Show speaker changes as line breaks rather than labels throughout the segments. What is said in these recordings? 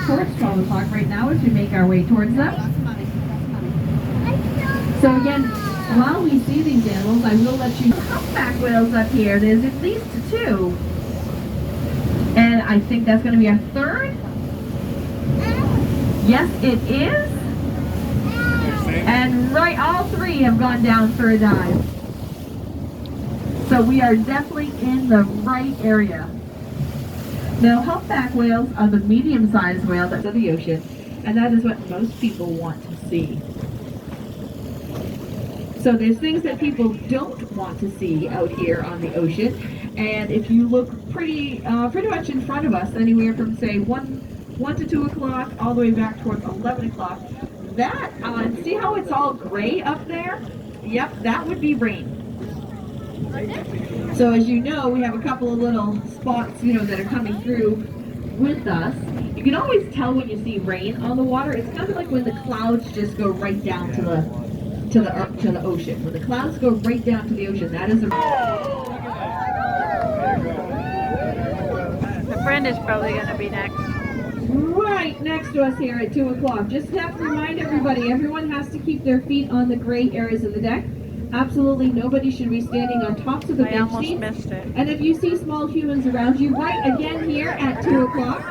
towards 12 o'clock right now as we make our way towards them. So again, while we see these animals, I will let you know humpback whales up here. There's at least two. And I think that's going to be our third. Yes, it is. And right, all three have gone down for a dive. So we are definitely in the right area. Now, humpback whales are the medium-sized whale that's in the ocean, and that is what most people want to see. So there's things that people don't want to see out here on the ocean, and if you look pretty much in front of us, anywhere from say 1 to 2 o'clock all the way back towards 11 o'clock, that, see how it's all gray up there? Yep, that would be rain. So as you know, we have a couple of little spots, that are coming through with us. You can always tell when you see rain on the water. It's kind of like when the clouds just go right down to the ocean. When the clouds go right down to the ocean, that is a...
The friend is probably going to be next.
Right next to us here at 2 o'clock. Just have to remind everybody, everyone has to keep their feet on the gray areas of the deck. Absolutely nobody should be standing on tops of the bench seats.
Missed it.
And if you see small humans around you, right again here at 2 o'clock,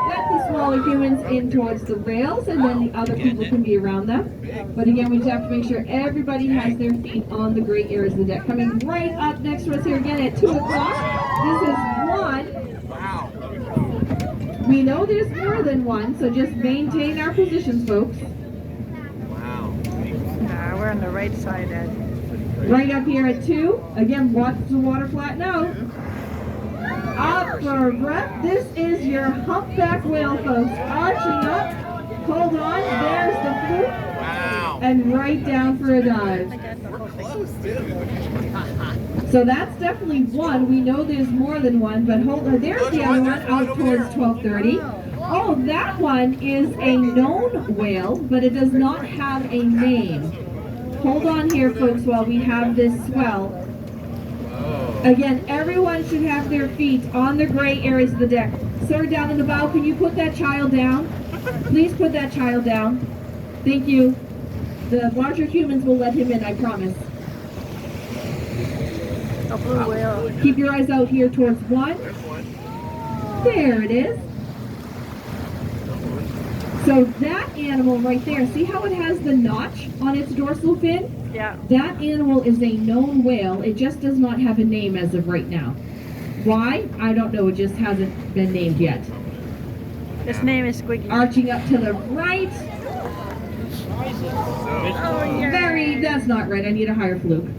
let the smaller humans in towards the rails, and then the other people can be around them. But again, we just have to make sure everybody has their feet on the gray areas of the deck. Coming right up next to us here again at 2 o'clock, this is one. We know there's more than one, so just maintain our positions, folks.
Wow.
We're on the right side, Ed.
Right up here at 2. Again, watch the water flatten out. Up for a breath. This is your humpback whale, folks. Arching up. Hold on. There's the fluke.
Wow.
And right down for a dive.
We're close, too.
So that's definitely one. We know there's more than one, but hold on. There's the other one out towards 12:30. Oh, that one is a known whale, but it does not have a name. Hold on here, folks, while we have this swell. Again, everyone should have their feet on the gray areas of the deck. Sir, down in the bow, can you put that child down? Please put that child down. Thank you. The larger humans will let him in, I promise.
A blue whale.
Keep your eyes out here towards 1. There it is. So that animal right there, see how it has the notch on its dorsal fin?
Yeah.
That animal is a known whale. It just does not have a name as of right now. Why? I don't know. It just hasn't been named yet.
His name is Squiggy.
Arching up to the right.
Oh, yeah.
That's not right. I need a higher fluke.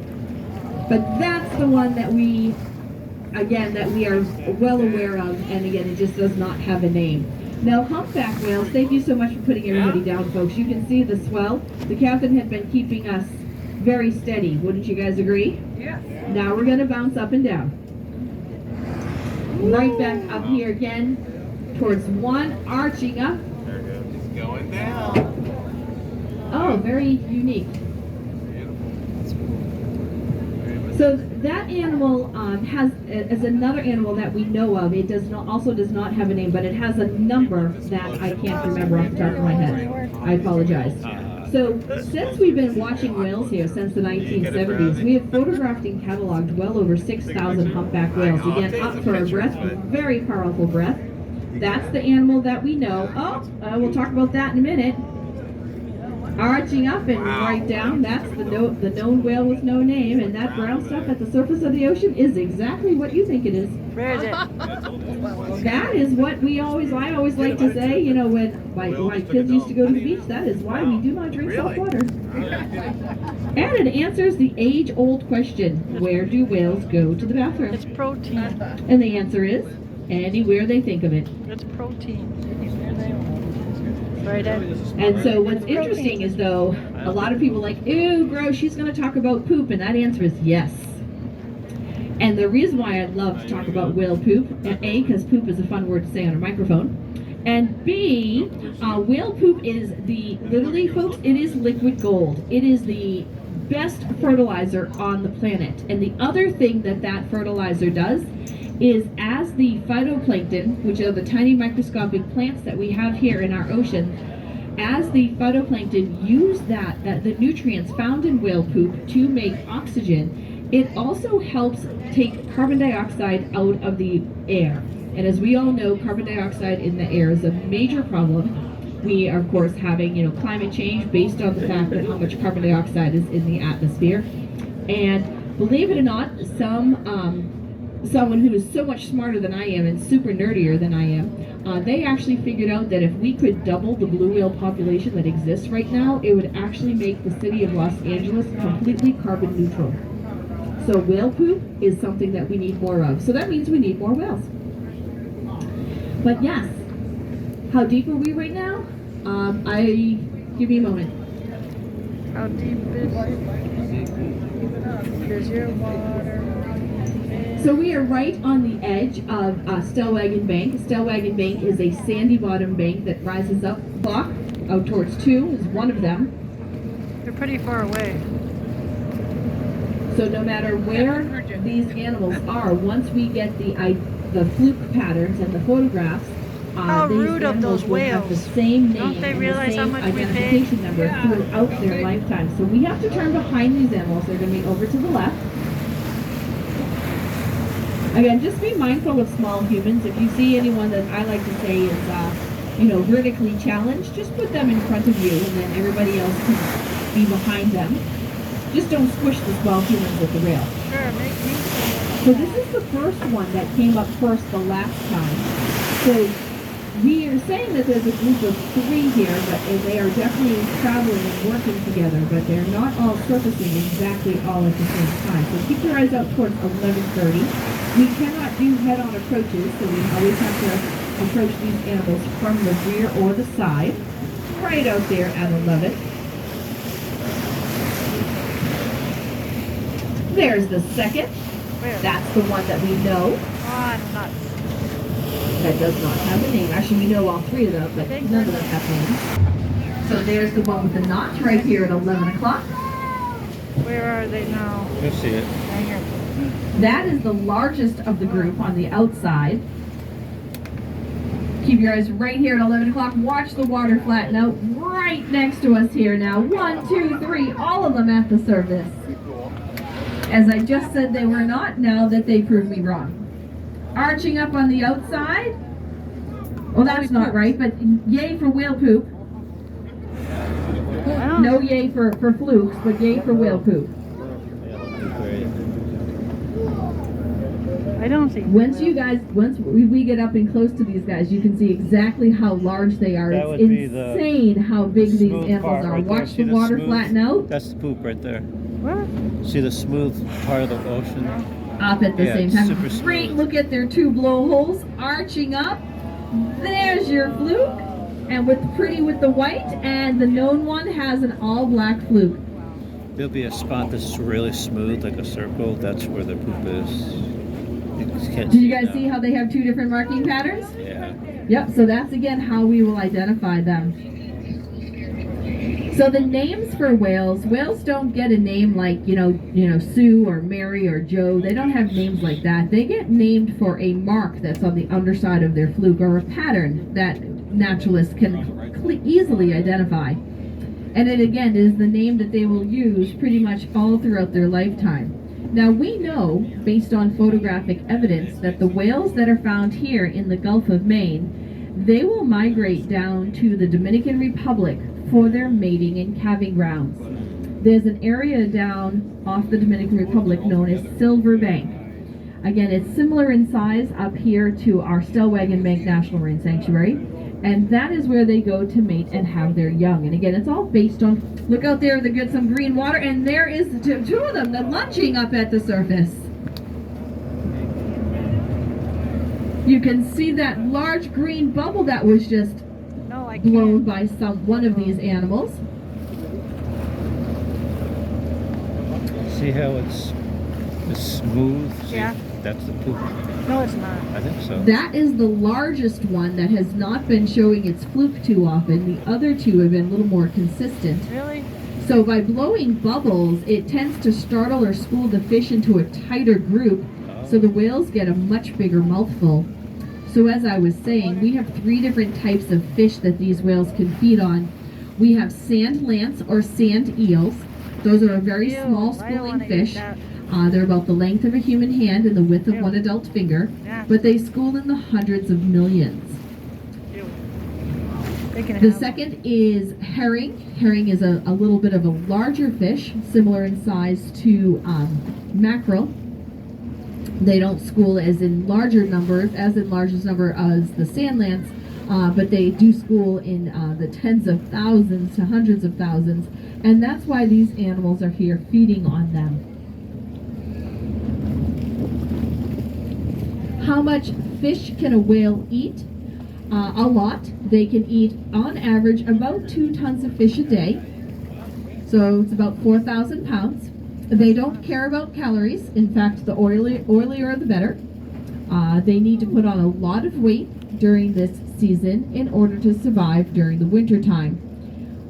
But that's the one that we are well aware of, and again, it just does not have a name. Now, humpback whales, thank you so much for putting everybody down, folks. You can see the swell. The captain had been keeping us very steady. Wouldn't you guys agree?
Yeah.
Now we're going to bounce up and down. Right back up here again, towards 1, arching up.
There it goes. It's going down.
Oh, very unique. So that animal is another animal that we know of. It does not have a name, but it has a number that I can't remember off the top of my head. I apologize. So since we've been watching whales here since the 1970s, we have photographed and cataloged well over 6,000 humpback whales. Again, up for a breath, very powerful breath. That's the animal that we know. We'll talk about that in a minute. Arching up and right down, that's the known whale with no name, and that brown stuff at the surface of the ocean is exactly what you think it is.
Where is it?
That is what I always like to say, when my kids used to go to the beach, that is why we do not drink salt water. And it answers the age-old question, where do whales go to the bathroom?
It's protein.
And the answer is, anywhere they think of it.
It's protein. Right, Ed?
And so what's interesting is, though, a lot of people are like, ew, gross, she's going to talk about poop, and that answer is yes. And the reason why I'd love to talk about whale poop, A, because poop is a fun word to say on a microphone, and B, whale poop is literally, folks, it is liquid gold. It is the best fertilizer on the planet. And the other thing that fertilizer does is as the phytoplankton, which are the tiny microscopic plants that we have here in our ocean, as the phytoplankton use the nutrients found in whale poop to make oxygen, it also helps take carbon dioxide out of the air. And as we all know, carbon dioxide in the air is a major problem. We are, of course, having climate change based on the fact that how much carbon dioxide is in the atmosphere. And believe it or not, someone who is so much smarter than I am and super nerdier than I am, they actually figured out that if we could double the blue whale population that exists right now, it would actually make the city of Los Angeles completely carbon neutral. So whale poop is something that we need more of. So that means we need more whales. But yes, how deep are we right now? Give me a moment.
How deep is your water?
So we are right on the edge of Stel Wagon Bank. Stel Wagon Bank is a sandy bottom bank that rises up block out towards 2 is one of them.
You're pretty far away.
So no matter where these animals are, once we get the fluke patterns and the photographs,
How
these
rude of
animals
those
will have the
whales.
same name
Don't they
and
realize
the
how
same
much we pay?
identification number throughout their lifetime. So we have to turn behind these animals. They're going to be over to the left. Again, just be mindful of small humans. If you see anyone that I like to say is, vertically challenged, just put them in front of you, and then everybody else can be behind them. Just don't squish the small humans with the rail.
Sure, make me.
So this is the first one that came up first the last time. So we are saying that there's a group of 3 here, but they are definitely traveling and working together, but they're not all surfacing exactly all at the same time. So keep your eyes out towards 11:30. We cannot do head-on approaches, so we always have to approach these animals from the rear or the side, right out there at 11. There's the second.
Where?
That's the one that we know.
Oh, nuts.
That does not have a name. Actually, we know all 3 of them, but none of them have names. So there's the one with the notch right here at 11 o'clock.
Where are they now?
You'll see it.
Right here.
That is the largest of the group on the outside. Keep your eyes right here at 11 o'clock. Watch the water flatten out right next to us here now. 1, 2, 3, all of them at the surface. As I just said they were not, now that they proved me wrong. Arching up on the outside. Well, that's not right, but yay for whale poop. No yay for flukes, but yay for whale poop.
I don't see.
Once we get up and close to these guys, you can see exactly how large they are.
That
It's
would be the
insane how big these
smooth
animals
part
are.
right there.
Watch
See
the
the
water
smooth?
flatten out.
That's the poop right there.
What?
See the smooth part of the ocean?
Up at the
Yeah,
same
it's
time.
super smooth.
Great look at their 2 blowholes arching up. There's your fluke. And with the white, and the known one has an all black fluke.
There'll be a spot that's really smooth, like a circle. That's where the poop is. You just can't
Did you
it
guys
now.
see how they have 2 different marking patterns?
Yeah.
Yep, so that's again how we will identify them. So the names for whales don't get a name like, Sue or Mary or Joe. They don't have names like that. They get named for a mark that's on the underside of their fluke, or a pattern that naturalists can easily identify. And it again is the name that they will use pretty much all throughout their lifetime. Now we know, based on photographic evidence, that the whales that are found here in the Gulf of Maine, they will migrate down to the Dominican Republic for their mating and calving grounds. There's an area down off the Dominican Republic known as Silver Bank. Again, it's similar in size up here to our Stel Wagon Bank National Marine Sanctuary, and that is where they go to mate and have their young. And again, it's all based on, look out there, they get some green water, and there is the 2 of them, they're lunching up at the surface. You can see that large green bubble that was just
No, I
blown
can't.
by one of these animals.
See how it's smooth? See?
Yeah.
That's the poop.
No, it's not.
I think so.
That is the largest one that has not been showing its fluke too often. The other 2 have been a little more consistent.
Really?
So by blowing bubbles, it tends to startle or school the fish into a tighter group, So the whales get a much bigger mouthful. So as I was saying, we have 3 different types of fish that these whales can feed on. We have sand lance or sand eels. Those are a very
Ew,
small
I don't
schooling
wanna eat
fish.
that.
They're about the length of a human hand and the width of
Ew.
one adult finger,
Yeah.
but they school in the hundreds of millions.
Ew. They can
The
have
second is herring. Herring is a little bit of a larger fish, similar in size to mackerel. They don't school as in largest number as the sand lance, but they do school in the tens of thousands to hundreds of thousands, and that's why these animals are here feeding on them. How much fish can a whale eat? A lot. They can eat, on average, about 2 tons of fish a day. So it's about 4,000 pounds. They don't care about calories. In fact, the oilier the better. They need to put on a lot of weight during this season in order to survive during the winter time.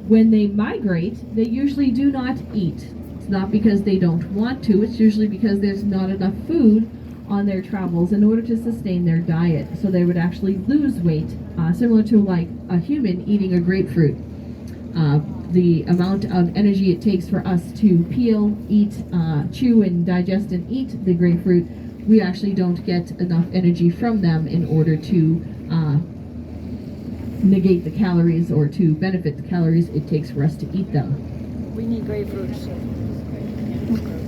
When they migrate, they usually do not eat. It's not because they don't want to, it's usually because there's not enough food on their travels in order to sustain their diet. So they would actually lose weight, similar to like a human eating a grapefruit. The amount of energy it takes for us to peel, eat, chew, and digest and eat the grapefruit, we actually don't get enough energy from them in order to negate the calories or to benefit the calories it takes for us to eat them.
We need grapefruits.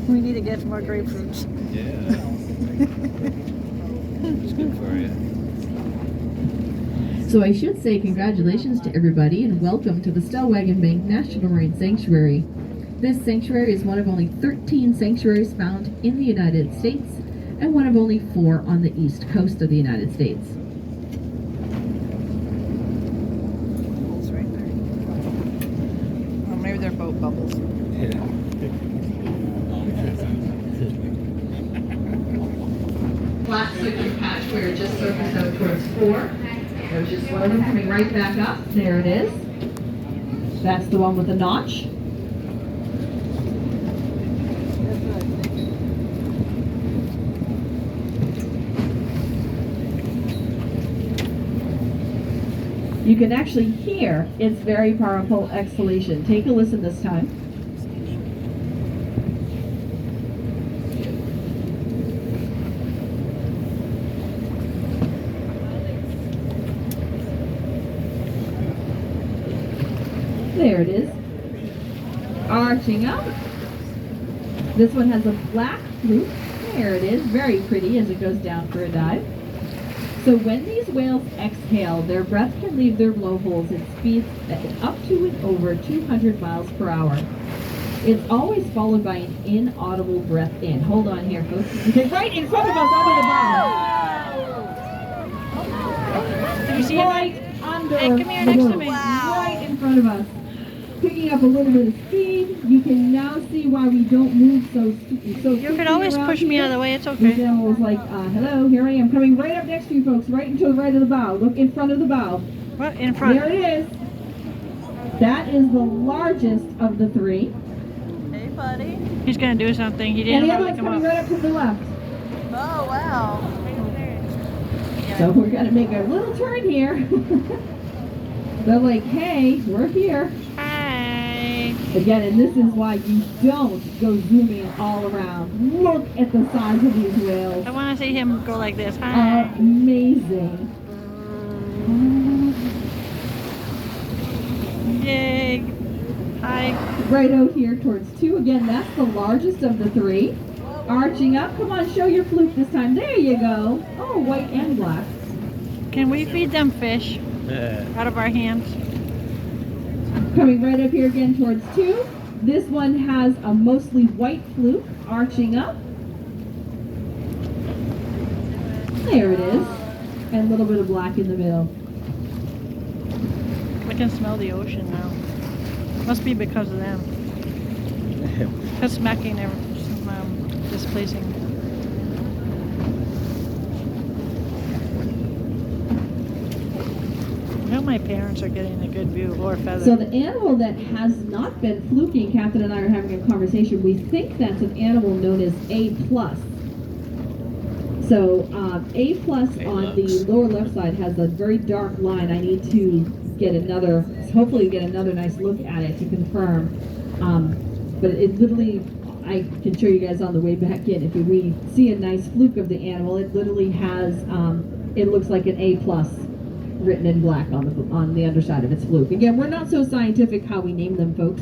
We need to get more grapefruits.
Yeah. It's good for you.
So I should say congratulations to everybody and welcome to the Stel Wagon Bank National Marine Sanctuary. This sanctuary is one of only 13 sanctuaries found in the United States and one of only 4 on the east coast of the United States.
Bubbles right there. Oh, maybe they're boat bubbles.
Yeah.
Black switching patch, we're just surfaced out towards 4. There's just one of them coming right back up. There it is. That's the one with the notch. You can actually hear its very powerful exhalation. Take a listen this time. There it is. Arching up. This one has a black fluke. There it is. Very pretty as it goes down for a dive. So when these whales exhale, their breath can leave their blowholes at speeds up to and over 200 miles per hour. It's always followed by an inaudible breath in. Hold on here, folks. Okay, right in front of us, under the bow.
Do you see
Right
it?
under
Hey, come here
the
next to
boat.
me.
Right in front of us. Picking up a little bit of speed. You can now see why we don't move so
You can always push me out of the way, it's
This
okay.
animal was like, hello, here I am, coming right up next to you folks, right into the right of the bow. Look in front of the bow.
What? In front?
There it is. That is the largest of the 3.
Hey, buddy.
He's gonna do something. He
And
didn't
the other
want to
one's
come
coming
up.
right up to the left.
Oh, wow.
So we're going to make a little turn here. They're like, hey, we're here.
Hi.
Again, and this is why you don't go zooming all around. Look at the size of these whales.
I want to see him go like this. Hi.
Amazing.
Yay. Hi.
Right out here towards 2. Again, that's the largest of the 3. Arching up. Come on, show your fluke this time. There you go. Oh, white and black.
Can we feed them fish
Yeah.
out of our hands?
Coming right up here again towards 2. This one has a mostly white fluke. Arching up. There it is. And a little bit of black in the middle.
I can smell the ocean now. Must be because of them. Because smacking them, displacing. I hope my parents are getting a good view of or feather.
So the animal that has not been fluking, Captain and I are having a conversation, we think that's an animal known as A+. So A plus on the lower left side has a very dark line. I need to get another, hopefully get another nice look at it to confirm. But it literally, I can show you guys on the way back in. If we see a nice fluke of the animal, it literally has, it looks like an A plus written in black on the underside of its fluke. Again, we're not so scientific how we name them, folks.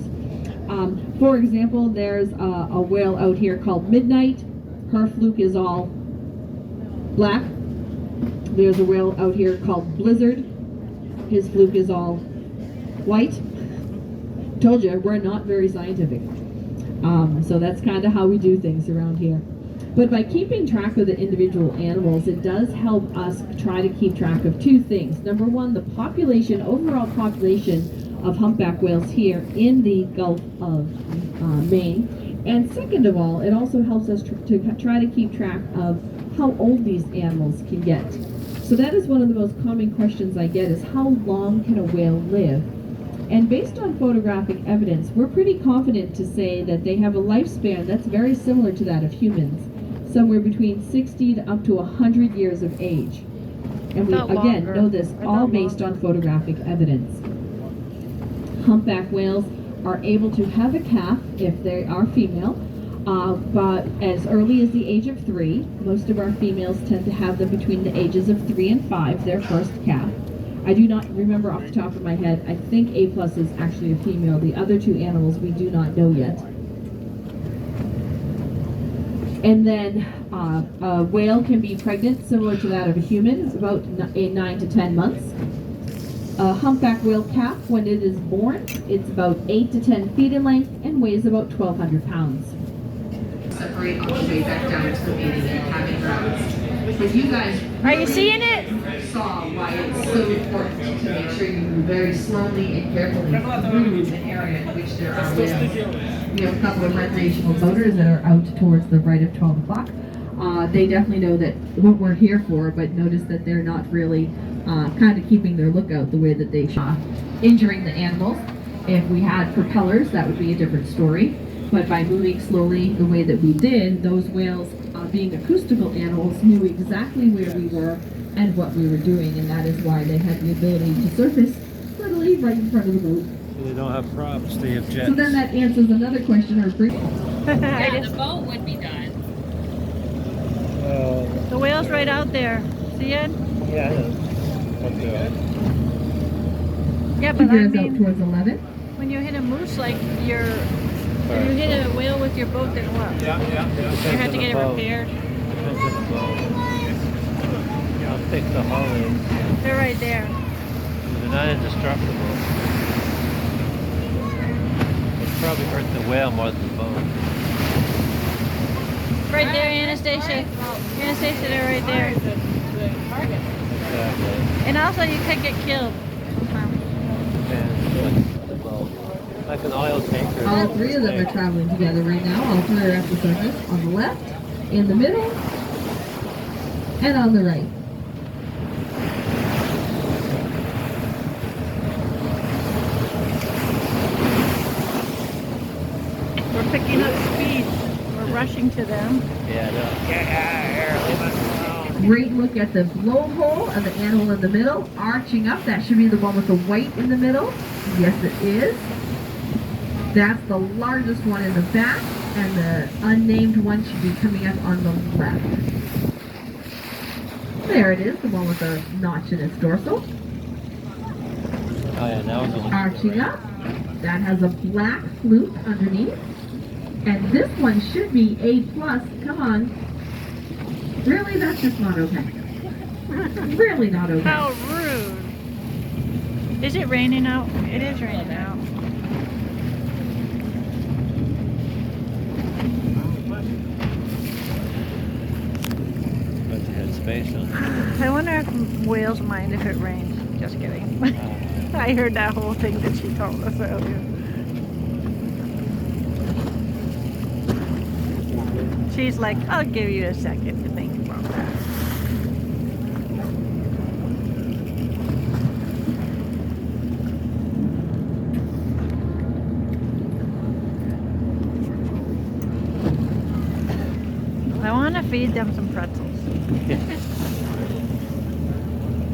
For example, there's a whale out here called Midnight. Her fluke is all black. There's a whale out here called Blizzard. His fluke is all white. Told you, we're not very scientific. So that's kind of how we do things around here. But by keeping track of the individual animals, it does help us try to keep track of two things. Number one, the population, overall population of humpback whales here in the Gulf of Maine. And second of all, it also helps us to try to keep track of how old these animals can get. So that is one of the most common questions I get, is how long can a whale live? And based on photographic evidence, we're pretty confident to say that they have a lifespan that's very similar to that of humans, somewhere between 60 to up to 100 years of age. And we, again, know this all based on photographic evidence. Humpback whales are able to have a calf if they are female, but as early as the age of 3. Most of our females tend to have them between the ages of 3 and 5, their first calf. I do not remember off the top of my head. I think A plus is actually a female. The other two animals we do not know yet. And then a whale can be pregnant, similar to that of a human, about 9 to 10 months. A humpback whale calf, when it is born, it's about 8 to 10 feet in length and weighs about 1,200 pounds. Separate on the way back down to the mating and having grounds. But you guys
Are you seeing it?
Saw why it's so important to make sure you move very slowly and carefully through an area in which there are whales. We have a couple of recreational boaters that are out towards the right of 12 o'clock. They definitely know that what we're here for, but notice that they're not really kind of keeping their lookout the way that they should. Injuring the animals. If we had propellers, that would be a different story. But by moving slowly the way that we did, those whales, being acoustical animals, knew exactly where we were and what we were doing, and that is why they had the ability to surface literally right in front of the boat.
So they don't have props, they have jets.
So then that answers another question.
Yeah, the boat would be done.
The whale's right out there. See it?
Yeah, I know. Okay.
Yeah, but I
Figures out
mean,
towards 11.
when you hit a moose, like if you hit a whale with your boat, then what?
Yeah.
You have to get it repaired.
Depends on the boat. I'll pick the Hollands.
They're right there.
They're not indestructible. It's probably hurt the whale more than the boat.
Right there, Anastasia. Anastasia, they're right there.
Exactly.
And also, you could get killed.
And the boat. Like an oil tanker.
All three of them are traveling together right now. All three are at the surface. On the left, in the middle, and on the right.
We're picking up speed. We're rushing to them.
Yeah, no. Get out of here. Leave us alone.
Great look at the blowhole of the animal in the middle, arching up. That should be the one with the white in the middle. Yes, it is. That's the largest one in the back, and the unnamed one should be coming up on the left. There it is, the one with the notch in its dorsal.
Oh yeah, that was the one.
Arching up. That has a black fluke underneath. And this one should be A+. Come on. Really? That's just not okay. Really not okay.
How rude. Is it raining out? It is raining out.
But they had space on it.
I wonder if whales mind if it rains. Just kidding. I heard that whole thing that she told us earlier. She's like, I'll give you a second to think about that. I want to feed them some pretzels.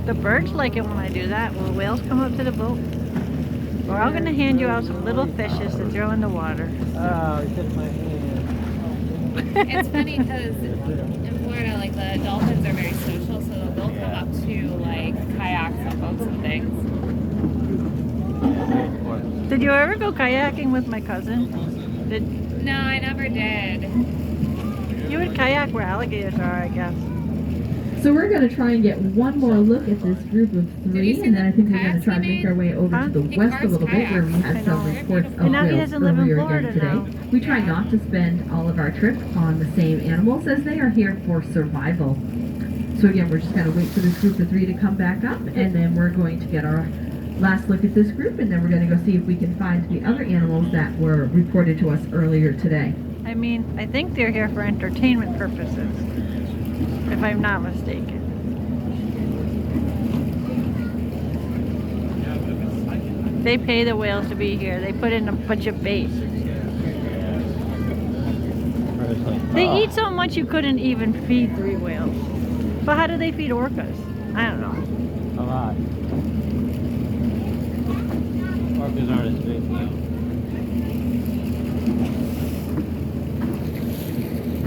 The birds like it when I do that. Will whales come up to the boat? We're all gonna hand you out some little fishes to throw in the water.
Oh, it hit my hand.
It's funny because in Florida, like the dolphins are very social, so they'll come up to like kayaks and boats and things.
Did you ever go kayaking with my cousin?
No, I never did.
You would kayak where alligators are, I guess.
So we're going to try and get one more look at this group of
Did you
three,
see
and then I
the
think we're going to
kayaks
try
he
and make
made?
our way over
Huh?
to the
He
west a
cars
little bit where we
kayaks.
had
I
some
know.
reports of
And now he
whales
doesn't live in
earlier
Florida
again today.
now.
We try not to spend all of our trip on the same animals as they are here for survival. So again, we're just going to wait for this group of three to come back up, and then we're going to get our last look at this group, and then we're going to go see if we can find the other animals that were reported to us earlier today.
I mean, I think they're here for entertainment purposes, if I'm not mistaken. They pay the whales to be here. They put in a bunch of bait. They eat so much you couldn't even feed 3 whales. But how do they feed orcas? I don't know.
A lot. Orcas aren't as big though.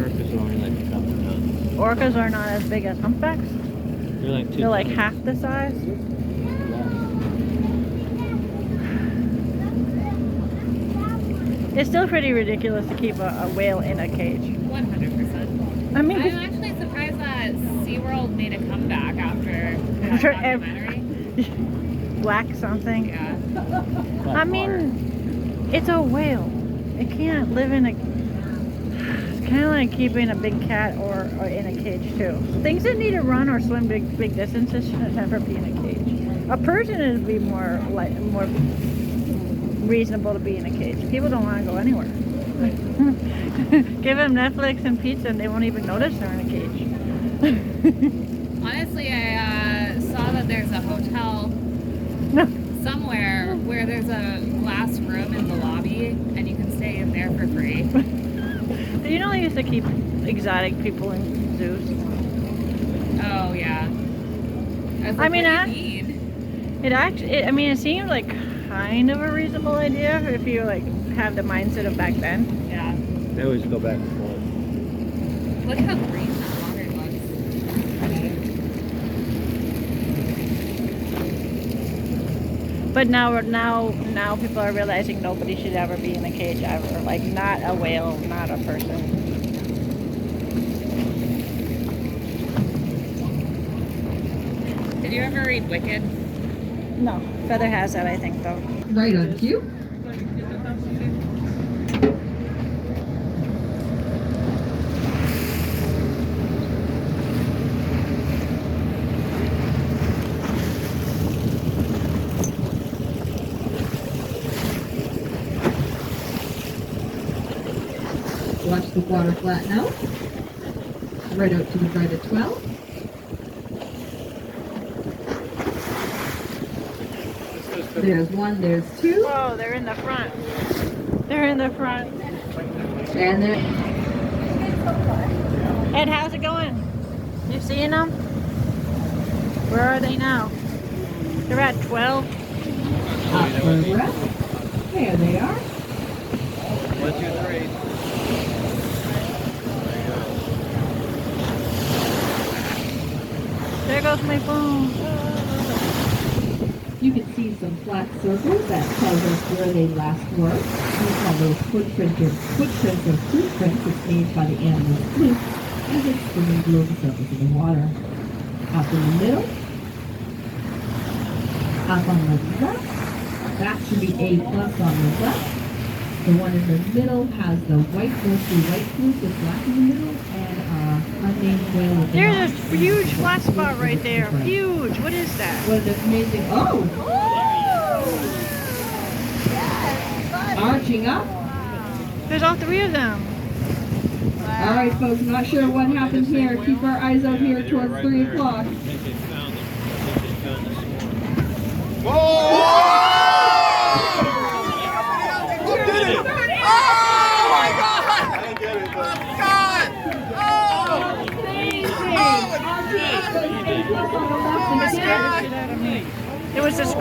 Orcas are only like a couple tons.
Orcas are not as big as humpbacks.
They're like 2
They're like
tons.
half the size. It's still pretty ridiculous to keep a whale in a cage.
100%.
I mean,
I'm actually surprised that SeaWorld made a comeback after that
After
documentary.
black something.
Yeah.
I mean, it's a whale. It can't live in a... It's kind of like keeping a big cat or in a cage too. Things that need to run or swim big distances should never be in a cage. A person would be more reasonable to be in a cage. People don't want to go anywhere. Give them Netflix and pizza and they won't even notice they're in a cage.
Honestly, I saw that there's a hotel somewhere where there's a glass room in the lobby and you can stay in there for free.
You know they used to keep exotic people in zoos?
Oh, yeah.
I mean,
what do you need?
it seems like kind of a reasonable idea if you like have the mindset of back then.
Yeah.
They always go back and forth.
Look how green that water looks.
But now people are realizing nobody should ever be in a cage ever. Like not a whale, not a person.
Did you ever read Wicked?
No, Feather has that I think though.
Right on cue. Watch the water flatten out. Right out to the right of 12. There's 1, there's 2,
Whoa, they're in the front. They're in the front.
and then
Ed, how's it going? You seeing them? Where are they now? They're at 12.
up for a breath. There they are.
1, 2, 3.
There goes my phone.
You can see some flat circles that tells us where they last were. We call those footprints or footprints. It's made by the animal's fluke as it's swimming below the surface of the water. Up in the middle. Up on the left. That should be A+ on the left. The one in the middle has the white, mostly white fluke with black in the middle, and unnamed whale with the
There's a
black.
huge flat spot right there. Huge. What is that?
What an amazing, oh! Arching up.
There's all 3 of them.
All right, folks, not sure what happened here. Keep our eyes out here towards 3 o'clock.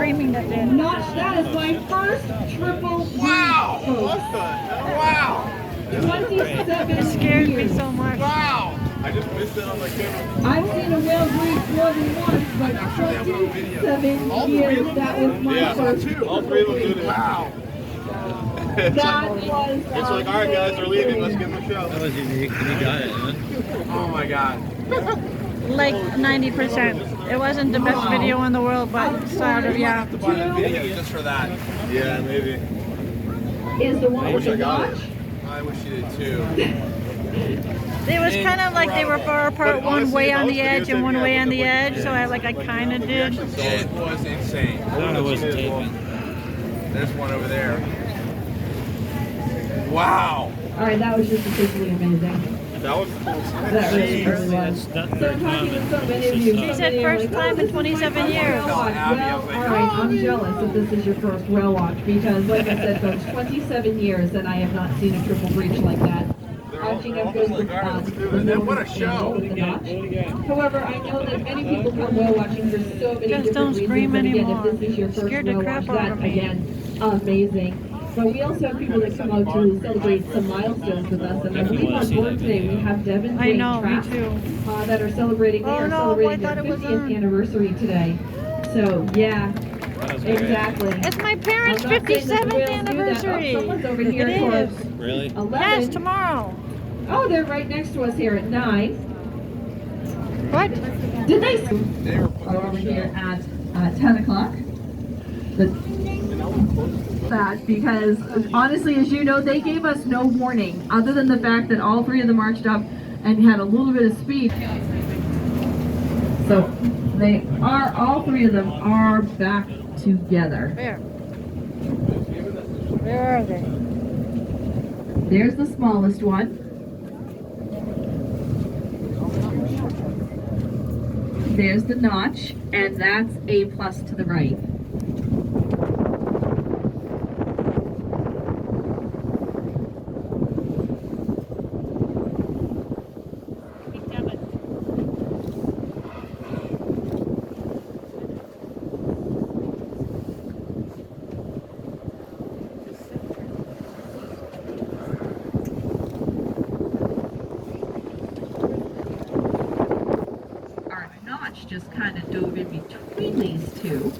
screaming that day.
Notch, that is my first triple
Wow!
breach,
What
folks.
the? Wow!
27
It scared me
years.
so much.
Wow! I just missed it on my camera.
I've seen a whale breach more than once, but 27 years, that was my first
All three of them did it. Wow!
That was
It's like, all right, guys, they're leaving. Let's give them a show.
That was unique, and you got it, huh?
Oh my god.
Like 90%. It wasn't the best video in the world, but sort of, yeah.
To buy the video just for that. Yeah, maybe.
is the one
I
with
wish
the
I got
notch.
it. I wish you did too.
It was kind of like they were far apart, one way on the edge and one way on the edge, so I kind of did.
It was insane.
I wasn't taping.
There's one over there. Wow.
All right, that was just officially amazing.
That was
That really, really was.
That's not
So
very
I'm talking
common.
to so many of you.
She said first time in 27 years.
Well, all right, I'm jealous that this is your first whale watch because, like I said, folks, 27 years and I have not seen a triple breach like that. Arching up goes the
What a show.
with the notch. However, I know that many people come whale watching for so many
Just
different
don't
reasons.
scream
And again,
anymore.
if this is your first
Scared the
whale
crap
watch,
out of
that
me.
again, amazing. But we also have people that come out to celebrate some milestones with us, and I believe on board today we have Devon
I
Wayne
know, me
Trapp,
too.
that are celebrating. They
Oh,
are
no,
celebrating
I thought
their
it was
50th
on.
anniversary today. So yeah,
That was great.
exactly.
It's my parents'
I'm not saying that the
57th
whales do that.
anniversary.
Oh, someone's over here
It
towards
is.
Really?
11.
Yes, tomorrow.
Oh, they're right next to us here at 9.
What?
Did they?
They were putting
Are
on
over
a
here
show.
at 10 o'clock. That because honestly, as you know, they gave us no warning other than the fact that all three of them marched up and had a little bit of speed. So they are, all three of them are back together.
Where? Where are they?
There's the smallest one. There's the notch, and that's A plus to the right. Our notch just kind of dove in between these two.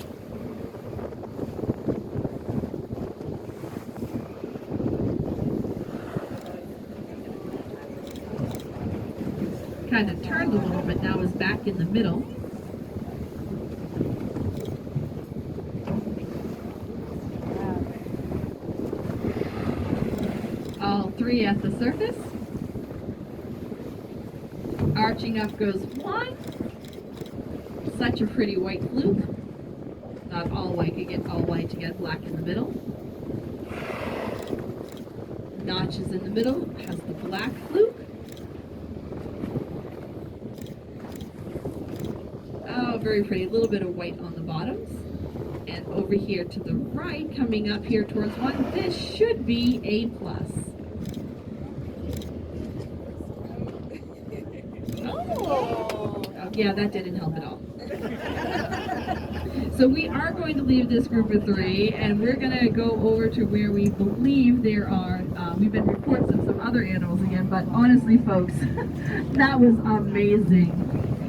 Kind of turned a little bit, now is back in the middle. All three at the surface. Arching up goes one. Such a pretty white fluke. Not all white, you get all white, you get black in the middle. Notch is in the middle, has the black fluke. Oh, very pretty. A little bit of white on the bottoms. And over here to the right, coming up here towards one, this should be A plus. Oh, yeah, that didn't help at all. So we are going to leave this group of three, and we're going to go over to where we believe there are, we've been reports of some other animals again, but honestly, folks, that was amazing.